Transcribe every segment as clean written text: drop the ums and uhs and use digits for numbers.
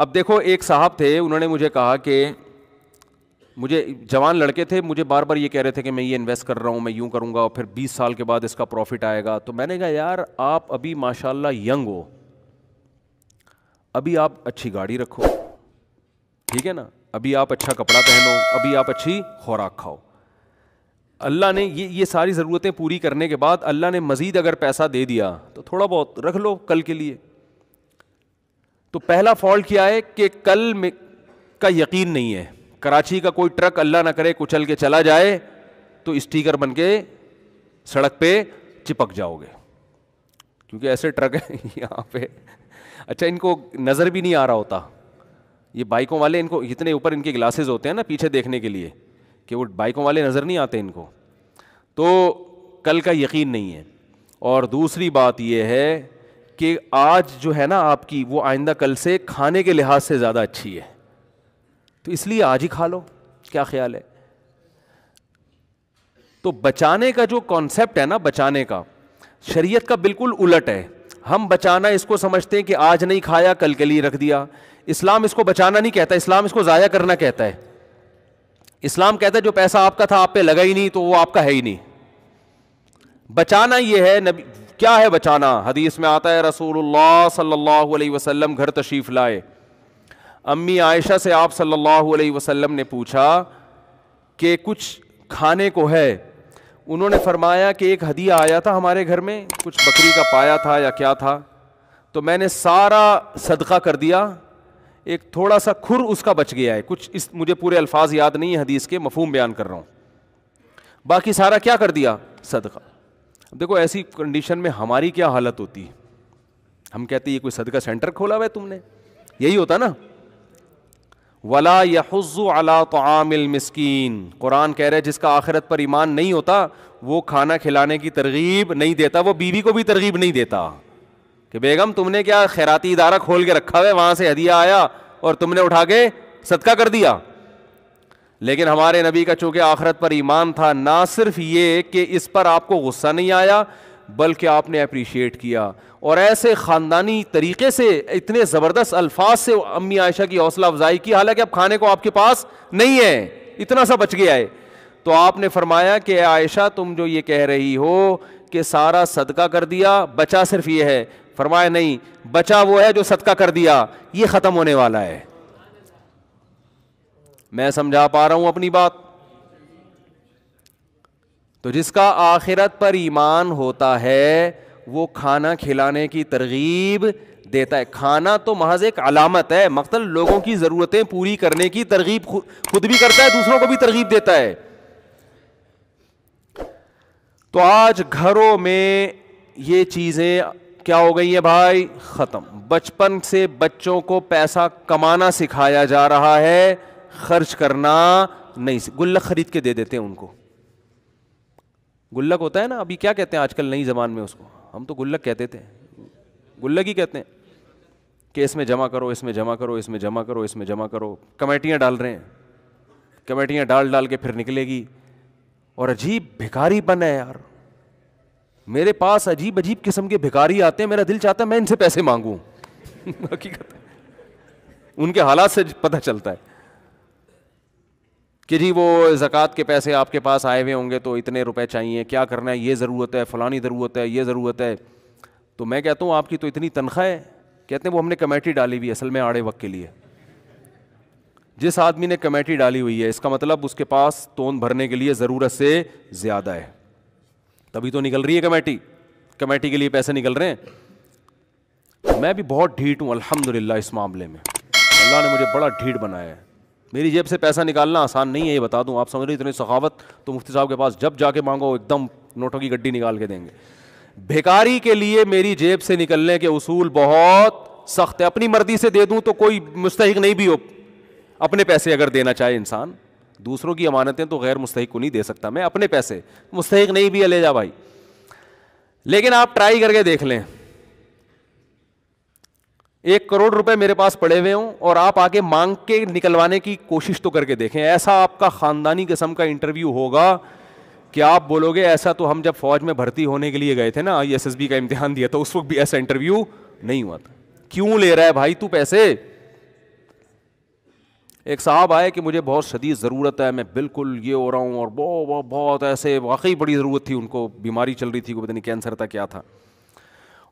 اب دیکھو ایک صاحب تھے, انہوں نے مجھے کہا کہ مجھے جوان لڑکے تھے, مجھے بار بار یہ کہہ رہے تھے کہ میں یہ انویسٹ کر رہا ہوں, میں یوں کروں گا اور پھر 20 سال کے بعد اس کا پروفٹ آئے گا. تو میں نے کہا یار آپ ابھی ماشاء اللہ ینگ ہو, ابھی آپ اچھی گاڑی رکھو, ٹھیک ہے نا, ابھی آپ اچھا کپڑا پہنو, ابھی آپ اچھی خوراک کھاؤ. اللہ نے یہ ساری ضرورتیں پوری کرنے کے بعد اللہ نے مزید اگر پیسہ دے دیا تو تھوڑا بہت رکھ لو کل کے لیے. تو پہلا فالٹ کیا ہے کہ کل میں کا یقین نہیں ہے. کراچی کا کوئی ٹرک اللہ نہ کرے کچل کے چلا جائے تو اسٹیکر بن کے سڑک پہ چپک جاؤ گے, کیونکہ ایسے ٹرک ہیں یہاں پہ. اچھا ان کو نظر بھی نہیں آ رہا ہوتا, یہ بائکوں والے, ان کو اتنے اوپر ان کے گلاسز ہوتے ہیں نا پیچھے دیکھنے کے لیے کہ وہ بائکوں والے نظر نہیں آتے ان کو. تو کل کا یقین نہیں ہے. اور دوسری بات یہ ہے کہ آج جو ہے نا آپ کی, وہ آئندہ کل سے کھانے کے لحاظ سے زیادہ اچھی ہے, تو اس لیے آج ہی کھا لو. کیا خیال ہے؟ تو بچانے کا جو کانسیپٹ ہے نا, بچانے کا, شریعت کا بالکل الٹ ہے. ہم بچانا اس کو سمجھتے ہیں کہ آج نہیں کھایا کل کے لیے رکھ دیا. اسلام اس کو بچانا نہیں کہتا, اسلام اس کو ضائع کرنا کہتا ہے. اسلام کہتا ہے جو پیسہ آپ کا تھا آپ پہ لگا ہی نہیں تو وہ آپ کا ہے ہی نہیں. بچانا یہ ہے, نبی کیا ہے بچانا؟ حدیث میں آتا ہے رسول اللہ صلی اللہ علیہ وسلم گھر تشریف لائے, امی عائشہ سے آپ صلی اللہ علیہ وسلم نے پوچھا کہ کچھ کھانے کو ہے؟ انہوں نے فرمایا کہ ایک ہدیہ آیا تھا ہمارے گھر میں, کچھ بکری کا پایا تھا یا کیا تھا, تو میں نے سارا صدقہ کر دیا, ایک تھوڑا سا کھر اس کا بچ گیا ہے, کچھ اس مجھے پورے الفاظ یاد نہیں ہیں حدیث کے, مفہوم بیان کر رہا ہوں, باقی سارا کیا کر دیا؟ صدقہ. دیکھو ایسی کنڈیشن میں ہماری کیا حالت ہوتی ہے, ہم کہتے ہیں یہ کوئی صدقہ سینٹر کھولا ہوا ہے تم نے, یہی ہوتا نا. ولا يحض على طعام المسکین, قرآن کہہ رہے جس کا آخرت پر ایمان نہیں ہوتا وہ کھانا کھلانے کی ترغیب نہیں دیتا, وہ بیوی کو بھی ترغیب نہیں دیتا کہ بیگم تم نے کیا خیراتی ادارہ کھول کے رکھا ہے, وہاں سے ہدیہ آیا اور تم نے اٹھا کے صدقہ کر دیا. لیکن ہمارے نبی کا چونکہ آخرت پر ایمان تھا, نہ صرف یہ کہ اس پر آپ کو غصہ نہیں آیا بلکہ آپ نے اپریشیٹ کیا, اور ایسے خاندانی طریقے سے اتنے زبردست الفاظ سے امی عائشہ کی حوصلہ افزائی کی, حالانکہ اب کھانے کو آپ کے پاس نہیں ہے, اتنا سا بچ گیا ہے. تو آپ نے فرمایا کہ عائشہ تم جو یہ کہہ رہی ہو کہ سارا صدقہ کر دیا, بچا صرف یہ ہے. فرمایا نہیں, بچا وہ ہے جو صدقہ کر دیا, یہ ختم ہونے والا ہے. میں سمجھا پا رہا ہوں اپنی بات؟ تو جس کا آخرت پر ایمان ہوتا ہے وہ کھانا کھلانے کی ترغیب دیتا ہے. کھانا تو محض ایک علامت ہے, مقصد لوگوں کی ضرورتیں پوری کرنے کی ترغیب خود بھی کرتا ہے, دوسروں کو بھی ترغیب دیتا ہے. تو آج گھروں میں یہ چیزیں کیا ہو گئی ہیں بھائی؟ ختم. بچپن سے بچوں کو پیسہ کمانا سکھایا جا رہا ہے, خرچ کرنا نہیں. گلک خرید کے دے دیتے ہیں ان کو. گلک ہوتا ہے نا, ابھی کیا کہتے ہیں آج کل نئی زبان میں اس کو, ہم تو گلک کہتے تھے, گلک ہی کہتے ہیں کہ اس میں جمع کرو, اس میں جمع کرو, اس میں جمع کرو, اس میں جمع کرو. کمیٹیاں ڈال رہے ہیں, کمیٹیاں ڈال کے پھر نکلے گی. اور عجیب بھکاری پن ہے یار, میرے پاس عجیب قسم کے بھکاری آتے ہیں, میرا دل چاہتا ہے میں ان سے پیسے مانگوں. حقیقت ان کے حالات سے پتہ چلتا ہے کہ جی وہ زکوٰۃ کے پیسے آپ کے پاس آئے ہوئے ہوں گے تو اتنے روپے چاہیے, کیا کرنا ہے, یہ ضرورت ہے, فلانی ضرورت ہے, یہ ضرورت ہے. تو میں کہتا ہوں آپ کی تو اتنی تنخواہ ہے, کہتے ہیں وہ ہم نے کمیٹی ڈالی ہوئی ہے اصل میں آڑے وقت کے لیے. جس آدمی نے کمیٹی ڈالی ہوئی ہے اس کا مطلب اس کے پاس تون بھرنے کے لیے ضرورت سے زیادہ ہے, تبھی تو نکل رہی ہے کمیٹی کے لیے پیسے نکل رہے ہیں. میں بھی بہت ڈھیٹ ہوں الحمدللہ اس معاملے میں, اللہ نے مجھے بڑا ڈھیٹ بنایا ہے. میری جیب سے پیسہ نکالنا آسان نہیں ہے, یہ بتا دوں. آپ سمجھ رہے اتنی سخاوت تو مفتی صاحب کے پاس جب جا کے مانگو ایک دم نوٹوں کی گڈی نکال کے دیں گے. بھیکاری کے لیے میری جیب سے نکلنے کے اصول بہت سخت ہے. اپنی مرضی سے دے دوں تو کوئی مستحق نہیں بھی ہو, اپنے پیسے اگر دینا چاہے انسان, دوسروں کی امانتیں تو غیر مستحق کو نہیں دے سکتا میں, اپنے پیسے مستحق نہیں بھی ہے لے جا بھائی. لیکن آپ ٹرائی کر کے دیکھ لیں, 1 کروڑ روپے میرے پاس پڑے ہوئے ہوں اور آپ آگے مانگ کے نکلوانے کی کوشش تو کر کے دیکھیں. ایسا آپ کا خاندانی قسم کا انٹرویو ہوگا کہ آپ بولو گے ایسا تو ہم جب فوج میں بھرتی ہونے کے لیے گئے تھے نا, ISSB کا امتحان دیا تھا, اس وقت بھی ایسا انٹرویو نہیں ہوا تھا. کیوں لے رہا ہے بھائی تو پیسے؟ ایک صاحب آئے کہ مجھے بہت شدید ضرورت ہے, میں بالکل یہ ہو رہا ہوں, اور بہت ایسے واقعی بڑی ضرورت تھی ان کو, بیماری چل رہی تھی, کوئی پتہ نہیں کینسر تھا کیا تھا,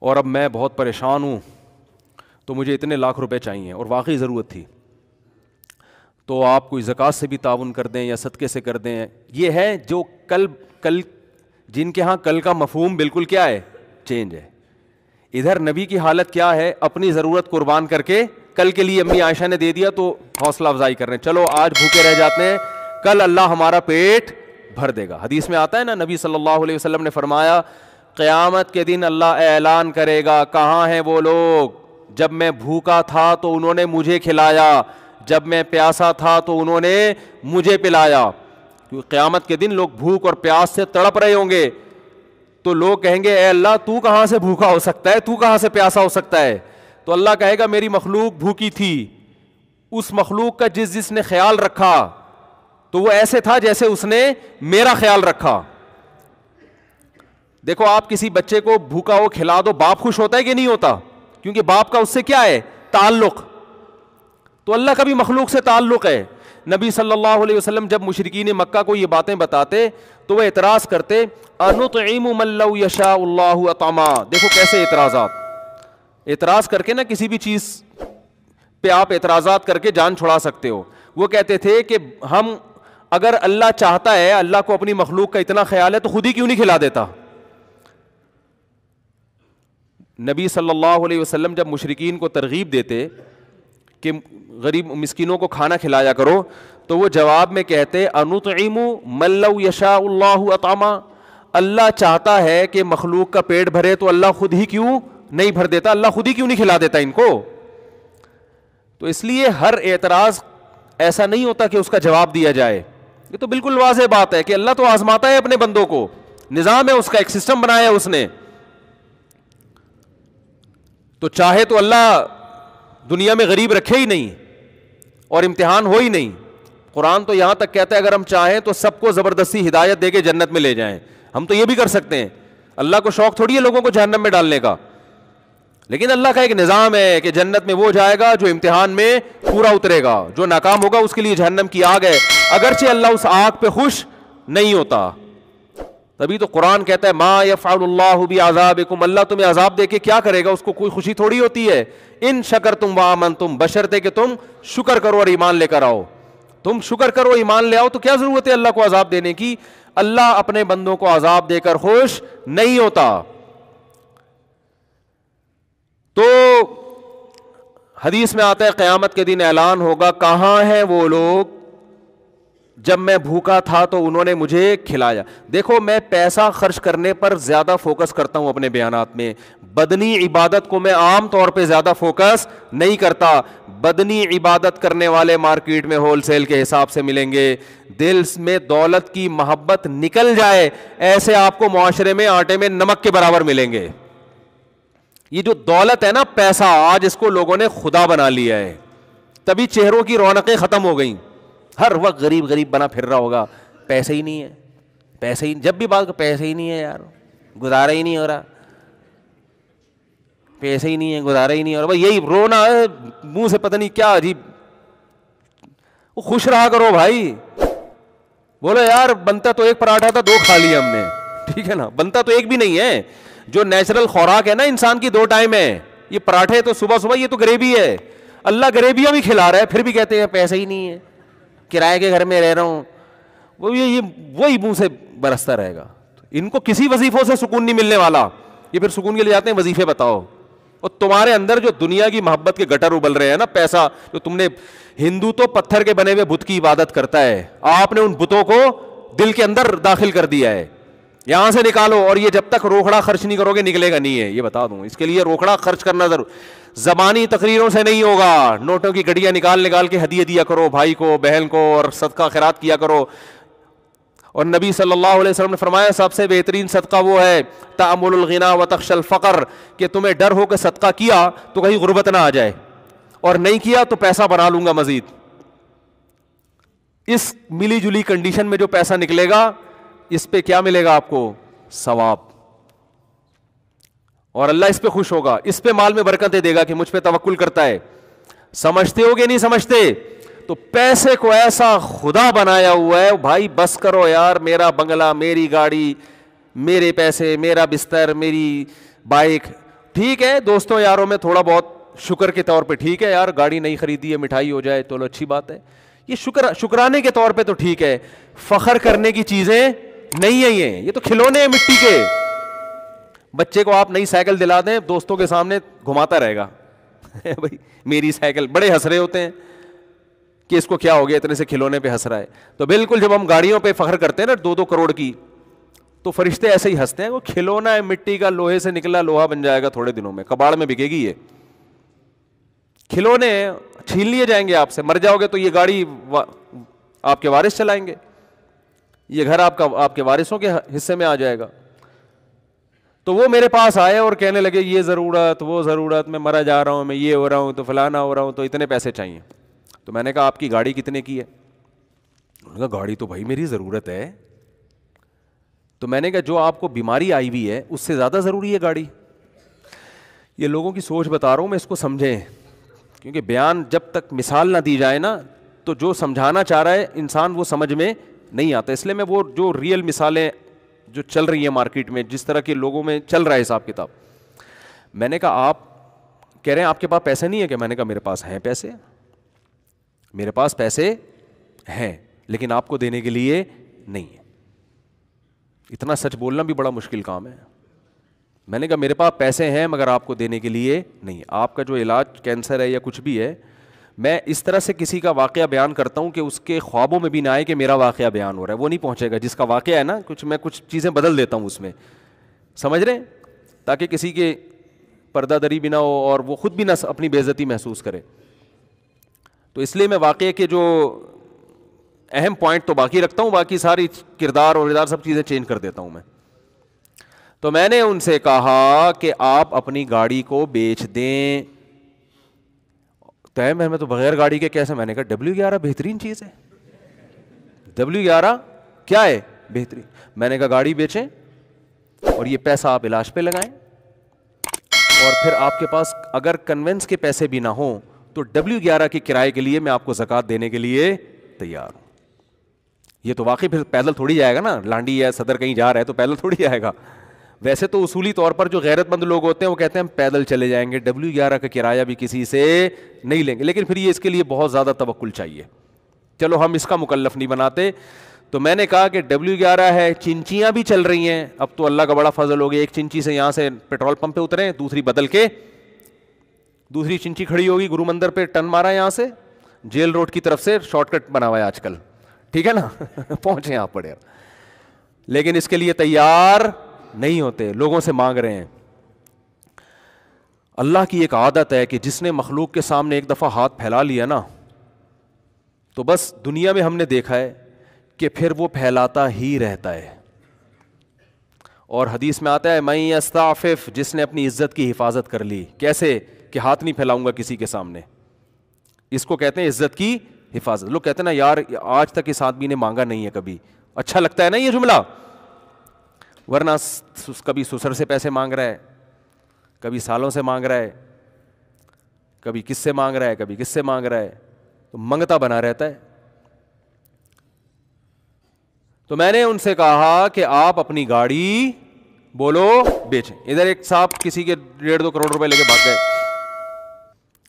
اور اب میں بہت پریشان ہوں, تو مجھے اتنے لاکھ روپے چاہیے, اور واقعی ضرورت تھی. تو آپ کوئی زکوٰۃ سے بھی تعاون کر دیں یا صدقے سے کر دیں. یہ ہے جو کل جن کے ہاں کل کا مفہوم بالکل کیا ہے, چینج ہے. ادھر نبی کی حالت کیا ہے, اپنی ضرورت قربان کر کے کل کے لیے امی عائشہ نے دے دیا تو حوصلہ افزائی کر رہے ہیں, چلو آج بھوکے رہ جاتے ہیں, کل اللہ ہمارا پیٹ بھر دے گا. حدیث میں آتا ہے نا, نبی صلی اللہ علیہ وسلم نے فرمایا قیامت کے دن اللہ اعلان کرے گا, کہاں ہیں وہ لوگ جب میں بھوکا تھا تو انہوں نے مجھے کھلایا, جب میں پیاسا تھا تو انہوں نے مجھے پلایا. کیونکہ قیامت کے دن لوگ بھوک اور پیاس سے تڑپ رہے ہوں گے, تو لوگ کہیں گے اے اللہ تو کہاں سے بھوکا ہو سکتا ہے, تو کہاں سے پیاسا ہو سکتا ہے. تو اللہ کہے گا میری مخلوق بھوکی تھی, اس مخلوق کا جس نے خیال رکھا تو وہ ایسے تھا جیسے اس نے میرا خیال رکھا. دیکھو آپ کسی بچے کو بھوکا ہو کھلا دو, باپ خوش ہوتا ہے کہ نہیں ہوتا, کیونکہ باپ کا اس سے کیا ہے تعلق. تو اللہ کا بھی مخلوق سے تعلق ہے. نبی صلی اللہ علیہ وسلم جب مشرکین مکہ کو یہ باتیں بتاتے تو وہ اعتراض کرتے انطعم من لو یشاء اللہ اطعما. دیکھو کیسے اعتراض کر کے نا کسی بھی چیز پہ آپ اعتراضات کر کے جان چھڑا سکتے ہو. وہ کہتے تھے کہ ہم اگر اللہ چاہتا ہے, اللہ کو اپنی مخلوق کا اتنا خیال ہے تو خود ہی کیوں نہیں کھلا دیتا. نبی صلی اللہ علیہ وسلم جب مشرکین کو ترغیب دیتے کہ غریب مسکینوں کو کھانا کھلایا کرو, تو وہ جواب میں کہتے انطعم من لو یشاء اللہ اطعما. اللہ چاہتا ہے کہ مخلوق کا پیٹ بھرے تو اللہ خود ہی کیوں نہیں بھر دیتا, اللہ خود ہی کیوں نہیں کھلا دیتا ان کو. تو اس لیے ہر اعتراض ایسا نہیں ہوتا کہ اس کا جواب دیا جائے. یہ تو بالکل واضح بات ہے کہ اللہ تو آزماتا ہے اپنے بندوں کو, نظام ہے اس کا, ایک سسٹم بنایا ہے اس نے. تو چاہے تو اللہ دنیا میں غریب رکھے ہی نہیں اور امتحان ہو ہی نہیں. قرآن تو یہاں تک کہتا ہے اگر ہم چاہیں تو سب کو زبردستی ہدایت دے کے جنت میں لے جائیں. ہم تو یہ بھی کر سکتے ہیں, اللہ کو شوق تھوڑی ہے لوگوں کو جہنم میں ڈالنے کا, لیکن اللہ کا ایک نظام ہے کہ جنت میں وہ جائے گا جو امتحان میں پورا اترے گا, جو ناکام ہوگا اس کے لیے جہنم کی آگ ہے, اگرچہ اللہ اس آگ پہ خوش نہیں ہوتا. تبھی تو قرآن کہتا ہے ما یفعل اللہ بعذابکم, اللہ تمہیں عذاب دے کے کیا کرے گا, اس کو کوئی خوشی تھوڑی ہوتی ہے. ان شکرتم وآمنتم, بشرطے کہ تم شکر کرو اور ایمان لے کر آؤ. تم شکر کرو ایمان لے آؤ تو کیا ضرورت ہے اللہ کو عذاب دینے کی. اللہ اپنے بندوں کو عذاب دے کر خوش نہیں ہوتا. تو حدیث میں آتا ہے قیامت کے دن اعلان ہوگا کہاں ہیں وہ لوگ جب میں بھوکا تھا تو انہوں نے مجھے کھلایا. دیکھو میں پیسہ خرچ کرنے پر زیادہ فوکس کرتا ہوں اپنے بیانات میں, بدنی عبادت کو میں عام طور پہ زیادہ فوکس نہیں کرتا. بدنی عبادت کرنے والے مارکیٹ میں ہول سیل کے حساب سے ملیں گے. دل میں دولت کی محبت نکل جائے ایسے آپ کو معاشرے میں آٹے میں نمک کے برابر ملیں گے. یہ جو دولت ہے نا پیسہ, آج اس کو لوگوں نے خدا بنا لیا ہے, تبھی چہروں کی رونقیں ختم ہو گئیں. ہر وقت غریب غریب بنا پھر رہا ہوگا, پیسے ہی نہیں ہے, پیسے ہی, جب بھی بات پیسے ہی نہیں ہے یار, گزارا ہی نہیں ہو رہا, پیسے ہی نہیں ہے, گزارا ہی نہیں ہو رہا. یہی رونا ہے منہ سے, پتہ نہیں کیا عجیب. خوش رہا کرو بھائی, بولو یار بنتا تو ایک پراٹھا تھا, دو کھا لیا ہم نے, ٹھیک ہے نا, بنتا تو ایک بھی نہیں ہے. جو نیچرل خوراک ہے نا انسان کی 2 ٹائم ہے, یہ پراٹھے تو صبح صبح, یہ تو گریوی ہے. اللہ گریویاں بھی کھلا رہا ہے پھر بھی کہتے ہیں پیسے ہی نہیں ہے, کرائے کے گھر میں رہ رہا ہوں. وہی منہ سے برستا رہے گا. ان کو کسی وظیفوں سے سکون نہیں ملنے والا, یہ پھر سکون کے لیے جاتے ہیں وظیفے بتاؤ. اور تمہارے اندر جو دنیا کی محبت کے گٹر ابل رہے ہیں نا, پیسہ, جو تم نے, ہندو تو پتھر کے بنے ہوئے بت کی عبادت کرتا ہے, آپ نے ان بتوں کو دل کے اندر داخل کر دیا ہے. یہاں سے نکالو, اور یہ جب تک روکڑا خرچ نہیں کرو گے نکلے گا نہیں ہے, یہ بتا دوں. اس کے لیے روکڑا خرچ کرنا ضرور, زبانی تقریروں سے نہیں ہوگا. نوٹوں کی گڈیاں نکال کے ہدیے دیا کرو بھائی کو, بہن کو, اور صدقہ خیرات کیا کرو. اور نبی صلی اللہ علیہ وسلم نے فرمایا سب سے بہترین صدقہ وہ ہے تأمل الغنا وتخشى الفقر, کہ تمہیں ڈر ہو کہ صدقہ کیا تو کہیں غربت نہ آ جائے, اور نہیں کیا تو پیسہ بنا لوں گا مزید. اس ملی جلی کنڈیشن میں جو پیسہ نکلے گا اس پہ کیا ملے گا آپ کو, ثواب, اور اللہ اس پہ خوش ہوگا, اس پہ مال میں برکتیں دے گا کہ مجھ پہ توکل کرتا ہے. سمجھتے ہو کہ نہیں سمجھتے؟ تو پیسے کو ایسا خدا بنایا ہوا ہے بھائی بس کرو یار, میرا بنگلہ, میری گاڑی, میرے پیسے, میرا بستر, میری بائک. ٹھیک ہے دوستوں یاروں میں تھوڑا بہت شکر کے طور پہ ٹھیک ہے یار, گاڑی نہیں خریدی ہے, مٹھائی ہو جائے تو اچھی بات ہے, یہ شکرانے کے طور پہ تو ٹھیک ہے. فخر کرنے کی چیزیں نہیں ہیں یہ تو کھلونے ہیں مٹی کے. بچے کو آپ نئی سائیکل دلا دیں, دوستوں کے سامنے گھماتا رہے گا بھائی میری سائیکل, بڑے ہنس رہے ہوتے ہیں کہ اس کو کیا ہو گیا اتنے سے کھلونے پہ ہنس رہا ہے. تو بالکل جب ہم گاڑیوں پہ فخر کرتے ہیں نا 2-2 کروڑ کی, تو فرشتے ایسے ہی ہنستے ہیں, وہ کھلونا ہے مٹی کا, لوہے سے نکلا لوہا بن جائے گا تھوڑے دنوں میں, کباڑ میں بکے گی. یہ کھلونے چھین لیے جائیں گے آپ سے, مر جاؤ گے تو یہ گاڑی آپ کے وارث چلائیں گے, یہ گھر آپ کے وارثوں کے حصے میں آ جائے گا. تو وہ میرے پاس آئے اور کہنے لگے یہ ضرورت وہ ضرورت, میں مرا جا رہا ہوں, میں یہ ہو رہا ہوں, تو فلانا ہو رہا ہوں, تو اتنے پیسے چاہیے. تو میں نے کہا آپ کی گاڑی کتنے کی ہے؟ انہوں نے کہا گاڑی تو بھائی میری ضرورت ہے. تو میں نے کہا جو آپ کو بیماری آئی ہوئی ہے اس سے زیادہ ضروری ہے گاڑی. یہ لوگوں کی سوچ بتا رہا ہوں میں, اس کو سمجھیں, کیونکہ بیان جب تک مثال نہ دی جائے نا تو جو سمجھانا چاہ رہا ہے انسان وہ سمجھ میں نہیں آتا. اس لیے میں وہ جو ریئل مثالیں جو چل رہی ہیں مارکیٹ میں, جس طرح کے لوگوں میں چل رہا ہے حساب کتاب, میں نے کہا آپ کہہ رہے ہیں آپ کے پاس پیسے نہیں ہے کہ؟ میں نے کہا میرے پاس ہیں پیسے, میرے پاس پیسے ہیں لیکن آپ کو دینے کے لیے نہیں ہے. اتنا سچ بولنا بھی بڑا مشکل کام ہے. میں نے کہا میرے پاس پیسے ہیں مگر آپ کو دینے کے لیے نہیں ہے. آپ کا جو علاج کینسر ہے یا کچھ بھی ہے, میں اس طرح سے کسی کا واقعہ بیان کرتا ہوں کہ اس کے خوابوں میں بھی نہ آئے کہ میرا واقعہ بیان ہو رہا ہے, وہ نہیں پہنچے گا. جس کا واقعہ ہے نا میں کچھ چیزیں بدل دیتا ہوں اس میں, سمجھ رہے ہیں, تاکہ کسی کے پردہ دری بھی نہ ہو اور وہ خود بھی نہ اپنی بے عزتی محسوس کرے. تو اس لیے میں واقعے کے جو اہم پوائنٹ تو باقی رکھتا ہوں, باقی ساری کردار اور ادار سب چیزیں چینج کر دیتا ہوں میں. تو میں نے ان سے کہا کہ آپ اپنی گاڑی کو بیچ دیں. میں تو بغیر گاڑی کے کیسے؟ میں نے کہا W11 بہترین چیز ہے. W11 کیا ہے؟ بہترین. میں نے کہا گاڑی بیچیں اور یہ پیسہ آپ علاج پہ لگائیں, اور پھر آپ کے پاس اگر کنوینس کے پیسے بھی نہ ہوں تو W11 کے کرائے کے لیے میں آپ کو زکوٰۃ دینے کے لیے تیار ہوں. یہ تو واقعی پھر پیدل تھوڑی جائے گا نا, لانڈی یا صدر کہیں جا رہا ہے تو پیدل تھوڑی جائے گا. ویسے تو اصولی طور پر جو غیرت مند لوگ ہوتے ہیں وہ کہتے ہیں ہم پیدل چلے جائیں گے, W11 کا کرایہ بھی کسی سے نہیں لیں گے, لیکن پھر یہ اس کے لیے بہت زیادہ توکل چاہیے. چلو ہم اس کا مکلف نہیں بناتے. تو میں نے کہا کہ W11 ہے, چنچیاں بھی چل رہی ہیں. اب تو اللہ کا بڑا فضل ہو گیا, ایک چنچی سے یہاں سے پیٹرول پمپ پہ اتریں, دوسری بدل کے دوسری چنچی کھڑی ہوگی گرو مندر پہ, ٹرن مارا یہاں سے جیل روڈ کی طرف سے, شارٹ کٹ بنا ہوا ہے آج کل, ٹھیک ہے نا پہنچے آپ پڑے. لیکن اس کے لیے تیار نہیں ہوتے, لوگوں سے مانگ رہے ہیں. اللہ کی ایک عادت ہے کہ جس نے مخلوق کے سامنے ایک دفعہ ہاتھ پھیلا لیا نا تو بس دنیا میں ہم نے دیکھا ہے کہ پھر وہ پھیلاتا ہی رہتا ہے. اور حدیث میں آتا ہے من یستعفف, جس نے اپنی عزت کی حفاظت کر لی. کیسے؟ کہ ہاتھ نہیں پھیلاؤں گا کسی کے سامنے. اس کو کہتے ہیں عزت کی حفاظت. لوگ کہتے ہیں نا یار آج تک اس آدمی نے مانگا نہیں ہے کبھی. اچھا لگتا ہے نا یہ جملہ, ورنہ کبھی سسر سے پیسے مانگ رہا ہے, کبھی سالوں سے مانگ رہا ہے, کبھی کس سے مانگ رہا ہے, کبھی کس سے مانگ رہا ہے, تو منگتا بنا رہتا ہے. تو میں نے ان سے کہا کہ آپ اپنی گاڑی بولو بیچیں. ادھر ایک صاحب کسی کے 1.5-2 کروڑ روپے لے کے بھاگ گئے,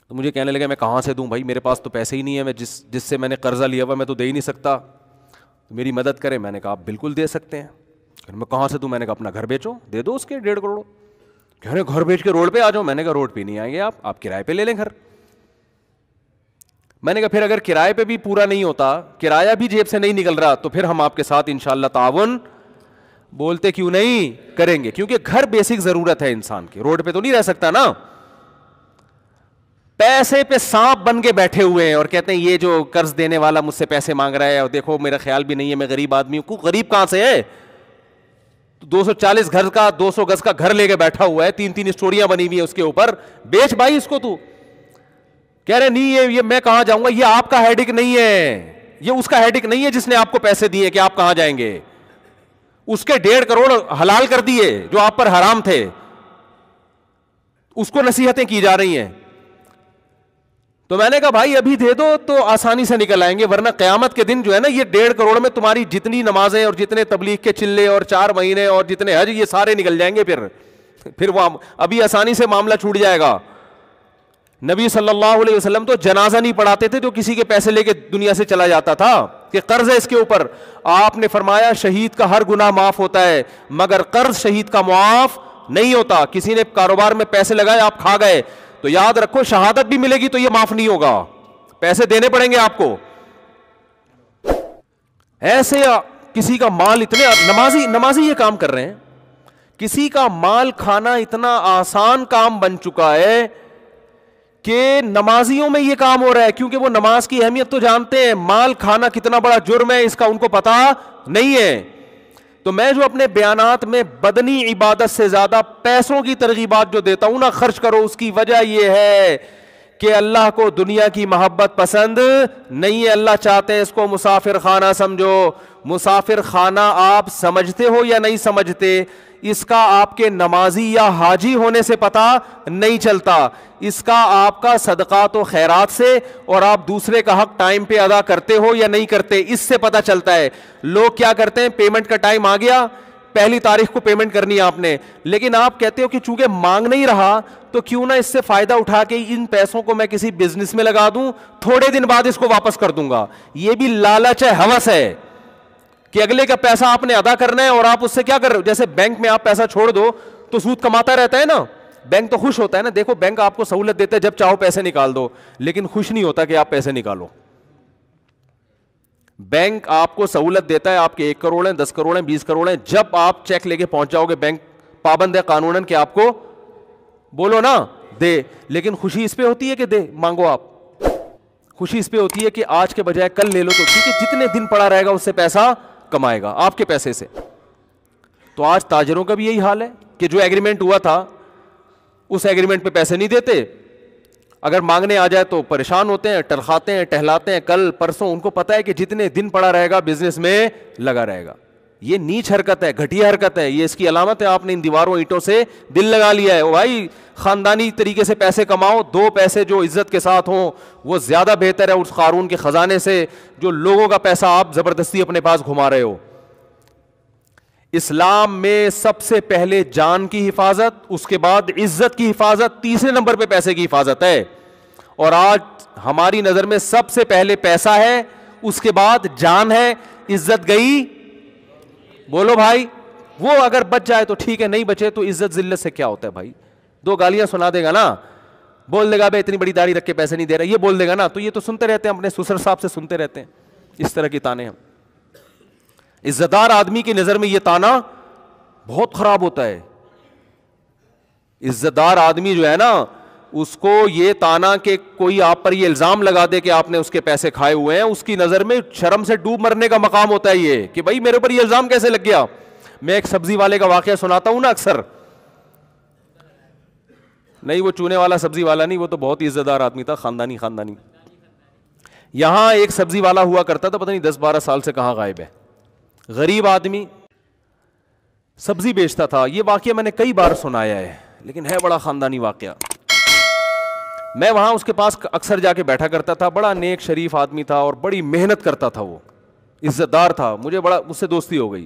تو مجھے کہنے لگے میں کہاں سے دوں بھائی, میرے پاس تو پیسے ہی نہیں ہے, میں جس سے میں نے قرضہ لیا ہوا میں تو دے ہی نہیں سکتا, تو میری مدد کریں. میں نے کہا آپ بالکل دے سکتے ہیں. میں کہاں سے دوں؟ میں نے کہا اپنا گھر بیچو, دے دو اس کے 1.5 کروڑ. کہہ رہے گھر بیچ کے روڈ پہ آ جاؤ. میں نے کہا روڈ پہ نہیں آئیں گے آپ کرائے پہ لے لیں گھر. میں نے کہا پھر اگر کرائے پہ بھی پورا نہیں ہوتا, کرایہ بھی جیب سے نہیں نکل رہا, تو پھر ہم آپ کے ساتھ انشاءاللہ تعاون بولتے کیوں نہیں کریں گے, کیونکہ گھر بیسک ضرورت ہے انسان کی, روڈ پہ تو نہیں رہ سکتا نا. پیسے پہ سانپ بن کے بیٹھے ہوئے ہیں اور کہتے ہیں یہ جو قرض دینے والا مجھ سے پیسے مانگ رہا ہے, اور دیکھو میرا خیال بھی نہیں ہے, میں غریب آدمی ہوں. غریب کہاں سے ہے؟ 240 گھر کا 200 گز کا گھر لے کے بیٹھا ہوا ہے, 3 اسٹوریاں بنی ہوئی ہیں اس کے اوپر, بیچ بھائی اس کو. تو کہہ رہے نہیں یہ میں کہاں جاؤں گا, یہ آپ کا ہیڈک نہیں ہے, یہ اس کا ہیڈک نہیں ہے جس نے آپ کو پیسے دیے کہ آپ کہاں جائیں گے. اس کے 1.5 کروڑ حلال کر دیے جو آپ پر حرام تھے, اس کو نصیحتیں کی جا رہی ہیں. تو میں نے کہا بھائی ابھی دے دو تو آسانی سے نکل آئیں گے, ورنہ قیامت کے دن جو ہے نا یہ 1.5 کروڑ میں تمہاری جتنی نمازیں اور جتنے تبلیغ کے چلے اور 4 مہینے اور جتنے حج یہ سارے نکل جائیں گے. پھر وہ ابھی آسانی سے معاملہ چھوٹ جائے گا. نبی صلی اللہ علیہ وسلم تو جنازہ نہیں پڑھاتے تھے جو کسی کے پیسے لے کے دنیا سے چلا جاتا تھا کہ قرض ہے اس کے اوپر. آپ نے فرمایا شہید کا ہر گناہ معاف ہوتا ہے مگر قرض شہید کا معاف نہیں ہوتا. کسی نے کاروبار میں پیسے لگائے, آپ کھا گئے تو یاد رکھو شہادت بھی ملے گی تو یہ معاف نہیں ہوگا, پیسے دینے پڑیں گے آپ کو. ایسے کسی کا مال اتنے نمازی یہ کام کر رہے ہیں, کسی کا مال کھانا اتنا آسان کام بن چکا ہے کہ نمازیوں میں یہ کام ہو رہا ہے, کیونکہ وہ نماز کی اہمیت تو جانتے ہیں, مال کھانا کتنا بڑا جرم ہے اس کا ان کو پتا نہیں ہے. تو میں جو اپنے بیانات میں بدنی عبادت سے زیادہ پیسوں کی ترغیبات جو دیتا ہوں نا, خرچ کرو, اس کی وجہ یہ ہے کہ اللہ کو دنیا کی محبت پسند نہیں ہے. اللہ چاہتے ہیں اس کو مسافر خانہ سمجھو. مسافر خانہ آپ سمجھتے ہو یا نہیں سمجھتے, اس کا آپ کے نمازی یا حاجی ہونے سے پتہ نہیں چلتا, اس کا آپ کا صدقات و خیرات سے اور آپ دوسرے کا حق ٹائم پہ ادا کرتے ہو یا نہیں کرتے اس سے پتہ چلتا ہے. لوگ کیا کرتے ہیں, پیمنٹ کا ٹائم آ گیا, 1 تاریخ کو پیمنٹ کرنی ہے آپ نے, لیکن آپ کہتے ہو کہ چونکہ مانگ نہیں رہا تو کیوں نہ اس سے فائدہ اٹھا کے ان پیسوں کو میں کسی بزنس میں لگا دوں, تھوڑے دن بعد اس کو واپس کر دوں گا. یہ بھی لالچ ہے, ہوس ہے کہ اگلے کا پیسہ آپ نے ادا کرنا ہے اور آپ اس سے کیا کر رہے ہو. جیسے بینک میں آپ پیسہ چھوڑ دو تو سود کماتا رہتا ہے نا, بینک تو خوش ہوتا ہے نا. دیکھو بینک آپ کو سہولت دیتا ہے جب چاہو پیسے نکال دو, لیکن خوش نہیں ہوتا کہ آپ پیسے نکالو. بینک آپ کو سہولت دیتا ہے, آپ کے 1 کروڑ ہیں, 10 کروڑ ہیں, 20 کروڑ ہیں, جب آپ چیک لے کے پہنچ جاؤ گے بینک پابند ہے قانوناً کہ آپ کو بولو نا دے, لیکن خوشی اس پہ ہوتی ہے کہ دے مانگو آپ, خوشی اس پہ ہوتی ہے کہ آج کے بجائے کل لے لو تو ٹھیک ہے, جتنے دن پڑا رہے گا اس سے پیسہ کمائے گا آپ کے پیسے سے. تو آج تاجروں کا بھی یہی حال ہے کہ جو ایگریمنٹ ہوا تھا اس ایگریمنٹ پہ پیسے نہیں دیتے, اگر مانگنے آ جائے تو پریشان ہوتے ہیں, ٹرخاتے ہیں, ٹہلاتے ہیں, کل پرسوں ان کو پتا ہے کہ جتنے دن پڑا رہے گا بزنس میں لگا رہے گا. یہ نیچ حرکت ہے, گھٹیا حرکت ہے, یہ اس کی علامت ہے آپ نے ان دیواروں اینٹوں سے دل لگا لیا ہے. بھائی خاندانی طریقے سے پیسے کماؤ, 2 پیسے جو عزت کے ساتھ ہوں وہ زیادہ بہتر ہے اس قارون کے خزانے سے جو لوگوں کا پیسہ آپ زبردستی اپنے پاس گھما رہے ہو. اسلام میں سب سے پہلے جان کی حفاظت, اس کے بعد عزت کی حفاظت, تیسرے نمبر پہ پیسے کی حفاظت ہے. اور آج ہماری نظر میں سب سے پہلے پیسہ ہے, اس کے بعد جان ہے, عزت گئی. بولو بھائی, وہ اگر بچ جائے تو ٹھیک ہے, نہیں بچے تو عزت ذلت سے کیا ہوتا ہے بھائی. 2 گالیاں سنا دے گا نا, بول دے گا بھائی اتنی بڑی داڑھی رکھ کے پیسے نہیں دے رہا, یہ بول دے گا نا, تو یہ تو سنتے رہتے ہیں, اپنے سسر صاحب سے سنتے رہتے ہیں اس طرح کی تانے. ہم عزت دار آدمی کی نظر میں یہ تانا بہت خراب ہوتا ہے. عزت دار آدمی جو ہے نا اس کو یہ تانا کہ کوئی آپ پر یہ الزام لگا دے کہ آپ نے اس کے پیسے کھائے ہوئے ہیں, اس کی نظر میں شرم سے ڈوب مرنے کا مقام ہوتا ہے یہ کہ بھائی میرے اوپر یہ الزام کیسے لگ گیا. میں ایک سبزی والے کا واقعہ سناتا ہوں نا اکثر, نہیں وہ چونے والا سبزی والا نہیں, وہ تو بہت ہی عزت دار آدمی تھا, خاندانی. یہاں ایک سبزی والا ہوا کرتا تھا, پتہ نہیں 10-12 سال سے کہاں غائب ہے, غریب آدمی سبزی بیچتا تھا. یہ واقعہ میں نے کئی بار سنایا ہے لیکن ہے بڑا خاندانی واقعہ. میں وہاں اس کے پاس اکثر جا کے بیٹھا کرتا تھا, بڑا نیک شریف آدمی تھا اور بڑی محنت کرتا تھا, وہ عزت دار تھا. مجھے بڑا اس سے دوستی ہو گئی,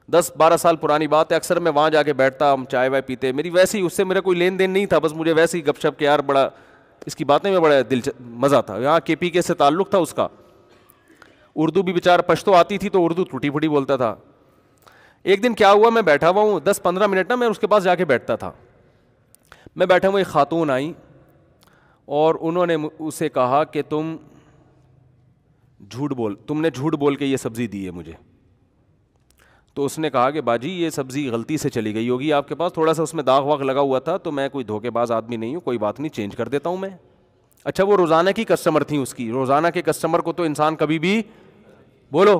10-12 سال پرانی بات ہے. اکثر میں وہاں جا کے بیٹھتا, ہم چائے وائے پیتے, میری ویسے ہی اس سے میرا کوئی لین دین نہیں تھا, بس مجھے ویسے ہی گپ شپ کے یار بڑا اس کی باتیں میں بڑا مزہ تھا. یہاں KPK سے تعلق تھا اس کا, اردو بھی بیچارہ پشتو آتی تھی تو اردو ٹوٹی پھوٹی بولتا تھا. ایک دن کیا ہوا, میں بیٹھا ہوا ہوں 10-15 منٹ نا, میں اس کے پاس جا کے بیٹھتا تھا. میں بیٹھا ہوں, ایک خاتون آئی اور انہوں نے اسے کہا کہ تم نے جھوٹ بول کے یہ سبزی دی ہے مجھے. تو اس نے کہا کہ باجی یہ سبزی غلطی سے چلی گئی ہوگی آپ کے پاس, تھوڑا سا اس میں داغ واغ لگا ہوا تھا, تو میں کوئی دھوکے باز آدمی نہیں ہوں, کوئی بات نہیں, چینج کر دیتا ہوں میں. اچھا وہ روزانہ کی کسٹمر تھیں اس کی, روزانہ کے کسٹمر کو تو انسان کبھی بھی بولو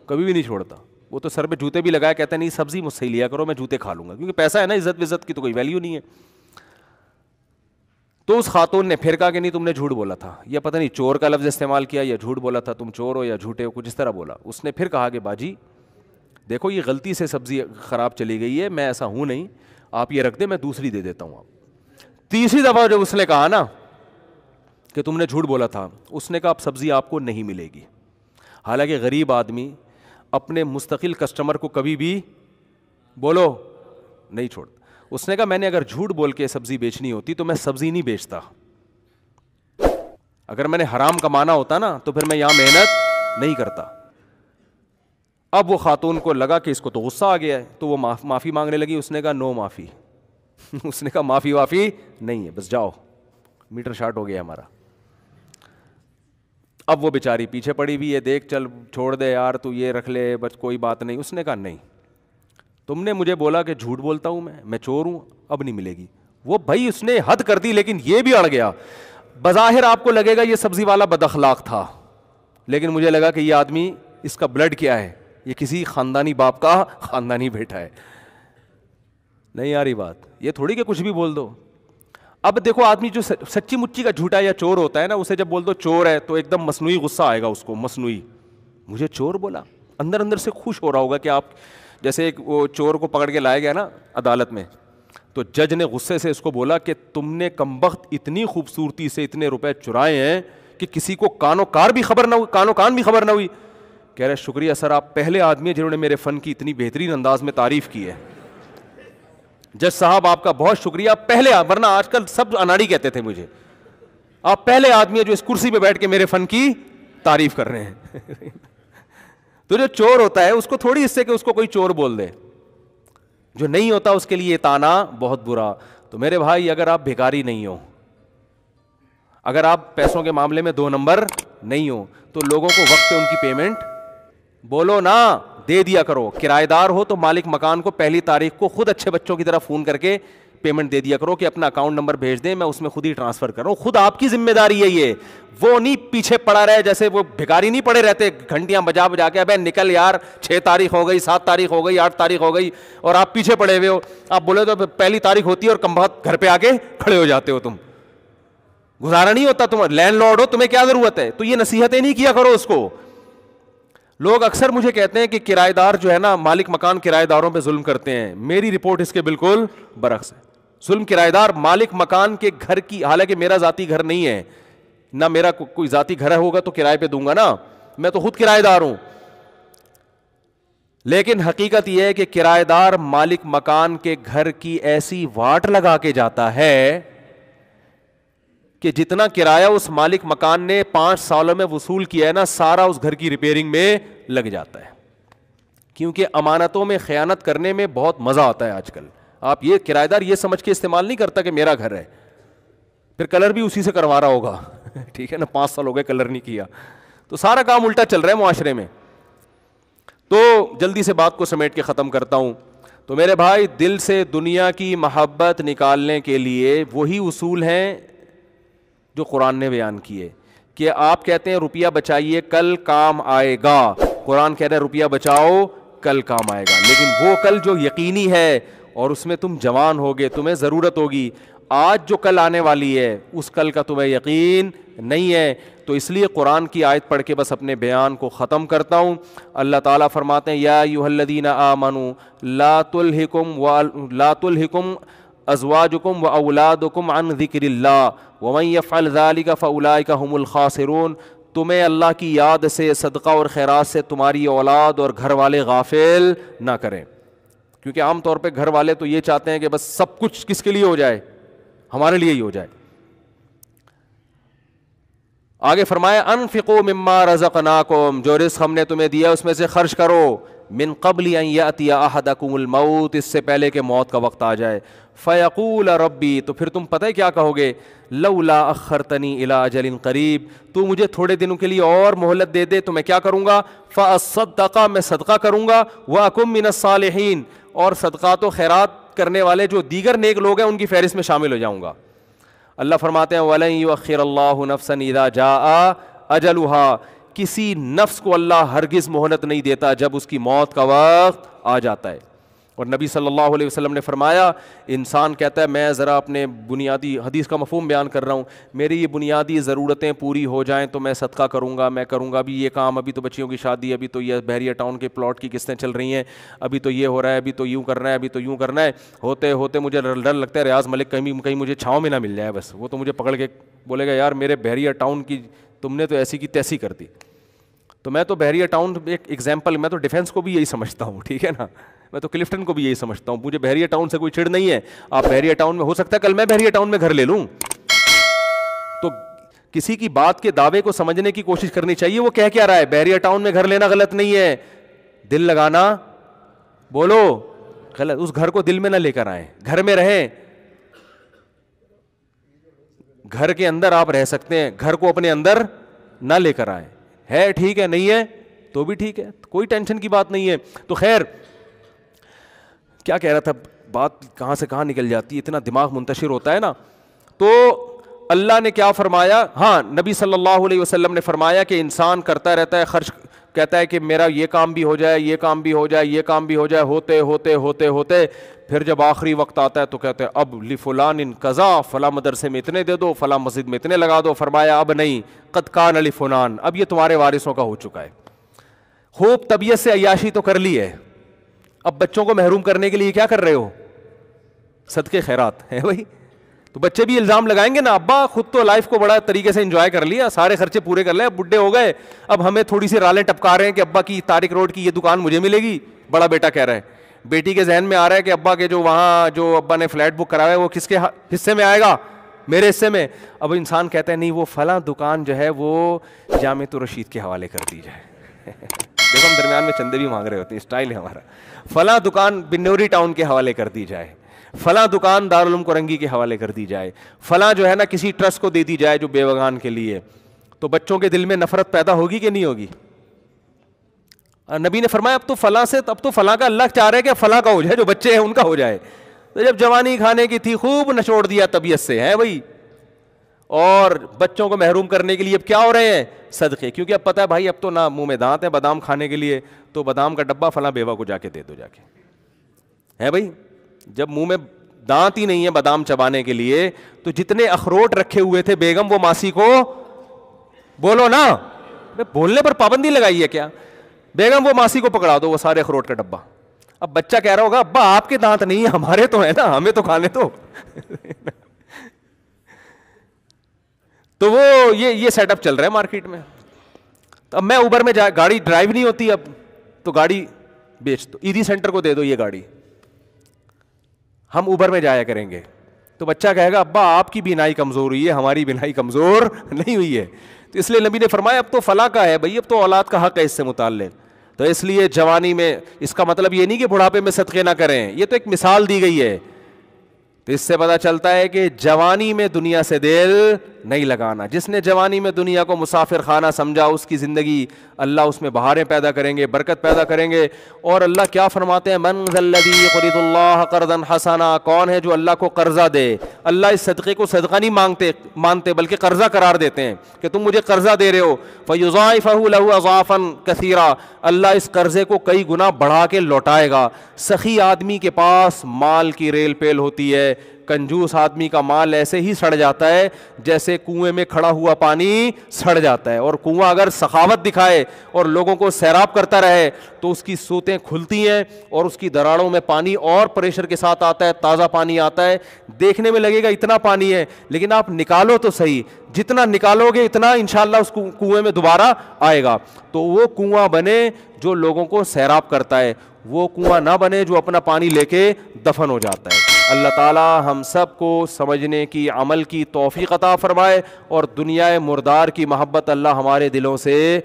کبھی بھی نہیں چھوڑتا. وہ تو سر پہ جوتے بھی لگایا, کہتا نہیں سبزی مجھ سے ہی لیا کرو, میں جوتے کھا لوں گا, کیونکہ پیسہ ہے نا, عزت کی تو کوئی ویلیو نہیں ہے. تو اس خاتون نے پھر کہا کہ نہیں تم نے جھوٹ بولا تھا, یا پتہ نہیں چور کا لفظ استعمال کیا یا جھوٹ بولا تھا, تم چور ہو یا جھوٹے ہو, کچھ اس طرح بولا. اس نے پھر کہا کہ باجی دیکھو یہ غلطی سے سبزی خراب چلی گئی ہے, میں ایسا ہوں نہیں, آپ یہ رکھ دیں میں دوسری دے دیتا ہوں. آپ تیسری دفعہ جب اس نے کہا نا کہ تم نے جھوٹ بولا تھا. اس نے کہا اب سبزی آپ کو نہیں ملے گی. حالانکہ غریب آدمی اپنے مستقل کسٹمر کو کبھی بھی بولو نہیں چھوڑتا. اس نے کہا میں نے اگر جھوٹ بول کے سبزی بیچنی ہوتی تو میں سبزی نہیں بیچتا. اگر میں نے حرام کمانا ہوتا نا تو پھر میں یہاں محنت نہیں کرتا. اب وہ خاتون کو لگا کہ اس کو تو غصہ آ گیا ہے, تو وہ معافی مانگنے لگی. اس نے کہا نو معافی. اس نے کہا معافی وافی نہیں ہے, بس جاؤ, میٹر شارٹ ہو گیا ہمارا. اب وہ بیچاری پیچھے پڑی ہوئی ہے, دیکھ چل چھوڑ دے یار, تو یہ رکھ لے بس کوئی بات نہیں. اس نے کہا نہیں, تم نے مجھے بولا کہ جھوٹ بولتا ہوں میں چور ہوں, اب نہیں ملے گی. وہ بھائی اس نے حد کر دی, لیکن یہ بھی اڑ گیا. بظاہر آپ کو لگے گا یہ سبزی والا بد اخلاق تھا, لیکن مجھے لگا کہ یہ آدمی, اس کا بلڈ کیا ہے, یہ کسی خاندانی باپ کا خاندانی بیٹا ہے. نہیں آ رہی بات, یہ تھوڑی کہ کچھ بھی بول دو. اب دیکھو آدمی جو سچی مچی کا جھوٹا یا چور ہوتا ہے نا, اسے جب بول دو چور ہے تو ایک دم مصنوعی غصہ آئے گا اس کو, مصنوعی, مجھے چور بولا. اندر اندر سے خوش ہو رہا ہوگا کہ آپ, جیسے ایک وہ چور کو پکڑ کے لایا گیا نا عدالت میں, تو جج نے غصے سے اس کو بولا کہ تم نے کمبخت اتنی خوبصورتی سے اتنے روپے چرائے ہیں کہ کسی کو کانوں کان بھی خبر نہ ہوئی. کہہ رہے شکریہ سر, آپ پہلے آدمی ہیں جنہوں نے میرے فن کی اتنی بہترین انداز میں تعریف کی ہے. جج صاحب آپ کا بہت شکریہ, پہلے, ورنہ آج کل سب اناڑی کہتے تھے مجھے, آپ پہلے آدمی ہیں جو اس کرسی پہ بیٹھ کے میرے فن کی تعریف کر رہے ہیں. تو جو چور ہوتا ہے اس کو تھوڑی اس سے کہ اس کو کوئی چور بول دے, جو نہیں ہوتا اس کے لیے تانا بہت برا. تو میرے بھائی اگر آپ بھکاری نہیں ہو, اگر آپ پیسوں کے معاملے میں 2 نمبر نہیں ہو, تو لوگوں کو وقت پہ ان کی پیمنٹ بولو نا دے دیا کرو. کرایہ دار ہو تو مالک مکان کو پہلی تاریخ کو خود اچھے بچوں کی طرح فون کر کے پیمنٹ دے دیا کرو کہ اپنا اکاؤنٹ نمبر بھیج دیں, میں اس میں خود ہی ٹرانسفر کر رہا ہوں. خود آپ کی ذمہ داری ہے یہ, وہ نہیں پیچھے پڑا رہے جیسے وہ بھکاری نہیں پڑے رہتے گھنٹیاں بجا بجا کے, ابے نکل یار 6 تاریخ ہو گئی, 7 تاریخ ہو گئی, 8 تاریخ ہو گئی, اور آپ پیچھے پڑے ہوئے ہو. آپ بولے تو پہلی تاریخ ہوتی ہے اور کم بخت گھر پہ آ کے کھڑے ہو جاتے ہو. تم گزارا نہیں ہوتا, تم لینڈ لارڈ ہو, تمہیں کیا ضرورت ہے. تو یہ نصیحتیں نہیں کیا کرو اس کو. لوگ اکثر مجھے کہتے ہیں کہ کرایہ دار جو ہے نا, مالک مکان کرایہ داروں پہ ظلم کرتے ہیں. میری رپورٹ اس کے بالکل برعکس ہے. ظلم کرایہ دار مالک مکان کے گھر کی, حالانکہ میرا ذاتی گھر نہیں ہے, نہ میرا کوئی ذاتی گھر ہوگا تو کرائے پہ دوں گا نا, میں تو خود کرایہ دار ہوں. لیکن حقیقت یہ ہے کہ کرایہ دار مالک مکان کے گھر کی ایسی واٹ لگا کے جاتا ہے کہ جتنا کرایہ اس مالک مکان نے 5 سالوں میں وصول کیا ہے نا, سارا اس گھر کی ریپیئرنگ میں لگ جاتا ہے. کیونکہ امانتوں میں خیانت کرنے میں بہت مزہ آتا ہے آج کل. آپ یہ کرایہ دار یہ سمجھ کے استعمال نہیں کرتا کہ میرا گھر ہے, پھر کلر بھی اسی سے کروا رہا ہوگا. ٹھیک ہے نا, 5 سال ہو گئے کلر نہیں کیا, تو سارا کام الٹا چل رہا ہے معاشرے میں. تو جلدی سے بات کو سمیٹ کے ختم کرتا ہوں. تو میرے بھائی, دل سے دنیا کی محبت نکالنے کے لیے وہی اصول ہیں جو قرآن نے بیان کیے, کہ آپ کہتے ہیں روپیہ بچائیے کل کام آئے گا, قرآن کہہ رہا ہے روپیہ بچاؤ کل کام آئے گا. لیکن وہ کل جو یقینی ہے اور اس میں تم جوان ہوگے, تمہیں ضرورت ہوگی. آج جو کل آنے والی ہے اس کل کا تمہیں یقین نہیں ہے. تو اس لیے قرآن کی آیت پڑھ کے بس اپنے بیان کو ختم کرتا ہوں. اللہ تعالیٰ فرماتے ہیں یا ایھا الذین آمنوا لا تلہکم ازواجکم واولادکم عن ذکر اللہ ومن یفعل ذلک فاولئک هم الخاسرون. تمہیں اللہ کی یاد سے, صدقہ اور خیرات سے تمہاری اولاد اور گھر والے غافل نہ کریں. کیونکہ عام طور پہ گھر والے تو یہ چاہتے ہیں کہ بس سب کچھ کس کے لیے ہو جائے, ہمارے لیے ہی ہو جائے. آگے فرمایا انفقوا مما رزقناکم, جو رزق ہم نے تمہیں دیا اس میں سے خرچ کرو. من قبل ان یاتی احدکم الموت, اس سے پہلے کہ موت کا وقت آ جائے. فیقول ربی, تو پھر تم پتہ ہے کیا کہو گے, لولا اخرتنی الی اجل قریب, تو مجھے تھوڑے دنوں کے لیے اور مہلت دے دے تو میں کیا کروں گا, فاصدق, میں صدقہ کروں گا, واکن من الصالحین, اور صدقات و خیرات کرنے والے جو دیگر نیک لوگ ہیں ان کی فہرست میں شامل ہو جاؤں گا. اللہ فرماتے ہیں وَلَن يُؤَخِّرَ اللَّهُ نَفْسًا إِذَا جَاءَ أَجَلُهَا, کسی نفس کو اللہ ہرگز مہلت نہیں دیتا جب اس کی موت کا وقت آ جاتا ہے. اور نبی صلی اللہ علیہ وسلم نے فرمایا انسان کہتا ہے میں ذرا اپنے بنیادی حدیث کا مفہوم بیان کر رہا ہوں, میری یہ بنیادی ضرورتیں پوری ہو جائیں تو میں صدقہ کروں گا, میں کروں گا ابھی یہ کام, ابھی تو بچیوں کی شادی, ابھی تو یہ بحریہ ٹاؤن کے پلاٹ کی قسطیں چل رہی ہیں, ابھی تو یہ ہو رہا ہے, ابھی تو یوں کرنا ہے, ابھی تو یوں کرنا ہے, ہوتے ہوتے مجھے ڈر لگتا ہے ریاض ملک کہیں مجھے چھاؤں میں نہ مل جائے, بس وہ تو مجھے پکڑ کے بولے گا یار میرے بحریہ ٹاؤن کی تم نے تو ایسی کی تیسی کر دی. تو میں تو بحریہ ٹاؤن ایک ایگزامپل, میں تو ڈیفینس کو بھی یہی سمجھتا ہوں, ٹھیک ہے نا, میں تو کلفٹن کو بھی یہی سمجھتا ہوں, مجھے بحریہ ٹاؤن سے کوئی چڑ نہیں ہے. آپ بحریہ ٹاؤن میں, ہو سکتا ہے کل میں بحریہ ٹاؤن میں گھر لے لوں. تو کسی کی بات کے دعوے کو سمجھنے کی کوشش کرنی چاہیے, وہ کہہ کیا رہا ہے. بحریہ ٹاؤن میں گھر لینا غلط نہیں ہے, دل لگانا بولو غلط. اس گھر کو دل میں نہ لے کر آئیں, گھر میں رہیں, گھر کے اندر آپ رہ سکتے ہیں, گھر کو اپنے اندر نہ لے کر آئیں. ہے ٹھیک ہے, نہیں ہے تو بھی ٹھیک ہے, کوئی ٹینشن کی بات نہیں ہے. تو خیر کیا کہہ رہا تھا, بات کہاں سے کہاں نکل جاتی ہے, اتنا دماغ منتشر ہوتا ہے نا. تو اللہ نے کیا فرمایا, ہاں نبی صلی اللہ علیہ وسلم نے فرمایا کہ انسان کرتا رہتا ہے خرچ, کہتا ہے کہ میرا یہ کام بھی ہو جائے, یہ کام بھی ہو جائے, یہ کام بھی ہو جائے, ہوتے ہوتے ہوتے ہوتے پھر جب آخری وقت آتا ہے تو کہتے ہیں اب لفلان ان قضا, فلاں مدرسے میں اتنے دے دو, فلاں مسجد میں اتنے لگا دو. فرمایا اب نہیں, قد کان لفلان, اب یہ تمہارے وارثوں کا ہو چکا ہے. خوب طبیعت سے عیاشی تو کر لی ہے, اب بچوں کو محروم کرنے کے لیے کیا کر رہے ہو, صدقے خیرات ہے بھائی. تو بچے بھی الزام لگائیں گے نا, ابا خود تو لائف کو بڑا طریقے سے انجوائے کر لیا, سارے خرچے پورے کر لے, اب بڈھے ہو گئے, اب ہمیں تھوڑی سی رالیں ٹپکا رہے ہیں کہ ابا کی طارق روڈ کی یہ دکان مجھے ملے گی. بڑا بیٹا کہہ رہا ہے, بیٹی کے ذہن میں آ رہا ہے کہ ابا کے جو وہاں جو ابا نے فلیٹ بک کرایا ہے وہ کس کے حصے میں آئے گا, میرے حصے میں. اب انسان کہتا ہے نہیں وہ فلاں دکان جو ہے وہ جامعۃ الرشید کے حوالے کر دی جائے. دیکھو ہم درمیان میں چندے بھی مانگ رہے ہوتے ہیں, اسٹائل ہے ہمارا. فلاں دکان بنوری ٹاؤن کے حوالے کر دی جائے, فلاں دکان دارالعلوم کرنگی کے حوالے کر دی جائے, فلاں جو ہے نا کسی ٹرسٹ کو دے دی جائے جو بیوگان کے لیے. تو بچوں کے دل میں نفرت پیدا ہوگی کہ نہیں ہوگی؟ نبی نے فرمایا اب تو فلاں سے, اب تو فلاں کا اللہ چاہ رہا ہے کہ فلاں کا ہو جائے, جو بچے ہیں ان کا ہو جائے. تو جب جوانی کھانے کی تھی خوب نچوڑ دیا طبیعت سے ہے بھائی, اور بچوں کو محروم کرنے کے لیے اب کیا ہو رہے ہیں, صدقے. کیونکہ اب پتہ ہے بھائی اب تو نہ منہ میں دانت ہے بادام کھانے کے لیے, تو بادام کا ڈبہ فلاں بیوہ کو جا کے دے دو جا کے, ہے بھائی. جب منہ میں دانت ہی نہیں ہے بادام چبانے کے لیے, تو جتنے اخروٹ رکھے ہوئے تھے بیگم وہ ماسی کو, بولو نا, بولنے پر پابندی لگائی ہے کیا, بیگم وہ ماسی کو پکڑا دو وہ سارے اخروٹ کا ڈبہ. اب بچہ کہہ رہا ہوگا ابا آپ کے دانت نہیں ہیں, ہمارے تو ہیں نا, ہمیں تو کھانے تو. تو وہ یہ سیٹ اپ چل رہا ہے مارکیٹ میں. تو اب میں اوبر میں گاڑی ڈرائیو نہیں ہوتی اب, تو گاڑی بیچ دو, ایدی سینٹر کو دے دو یہ گاڑی, ہم اوبر میں جایا کریں گے. تو بچہ کہے گا ابا آپ کی بینائی کمزور ہوئی ہے, ہماری بینائی کمزور نہیں ہوئی ہے. تو اس لیے نبی نے فرمایا اب تو فلاں کا ہے بھائی, اب تو اولاد کا حق ہے اس سے متعلق. تو اس لیے جوانی میں, اس کا مطلب یہ نہیں کہ بڑھاپے میں صدقے نہ کریں, یہ تو ایک مثال دی گئی ہے. تو اس سے پتہ چلتا ہے کہ جوانی میں دنیا سے دل نہیں لگانا. جس نے جوانی میں دنیا کو مسافر خانہ سمجھا, اس کی زندگی اللہ اس میں بہاریں پیدا کریں گے, برکت پیدا کریں گے. اور اللہ کیا فرماتے ہیں, من ذا الذی یقرض اللہ قرضا حسنا, کون ہے جو اللہ کو قرضہ دے. اللہ اس صدقے کو صدقہ نہیں مانتے بلکہ قرضہ قرار دیتے ہیں کہ تم مجھے قرضہ دے رہے ہو. فیضاعفہ لہ اضعافا کثیرا, اللہ اس قرضے کو کئی گنا بڑھا کے لوٹائے گا. سخی آدمی کے پاس مال کی ریل پیل ہوتی ہے, کنجوس آدمی کا مال ایسے ہی سڑ جاتا ہے جیسے کنویں میں کھڑا ہوا پانی سڑ جاتا ہے. اور کنواں اگر سخاوت دکھائے اور لوگوں کو سیراب کرتا رہے تو اس کی سوتیں کھلتی ہیں اور اس کی دراڑوں میں پانی اور پریشر کے ساتھ آتا ہے, تازہ پانی آتا ہے. دیکھنے میں لگے گا اتنا پانی ہے, لیکن آپ نکالو تو صحیح, جتنا نکالو گے اتنا انشاءاللہ اس کنویں میں دوبارہ آئے گا. تو وہ کنواں بنے جو لوگوں کو سیراب کرتا ہے, وہ کنواں نہ بنے جو اپنا پانی لے کے دفن ہو جاتا ہے. اللہ تعالی ہم سب کو سمجھنے کی, عمل کی توفیق عطا فرمائے, اور دنیا مردار کی محبت اللہ ہمارے دلوں سے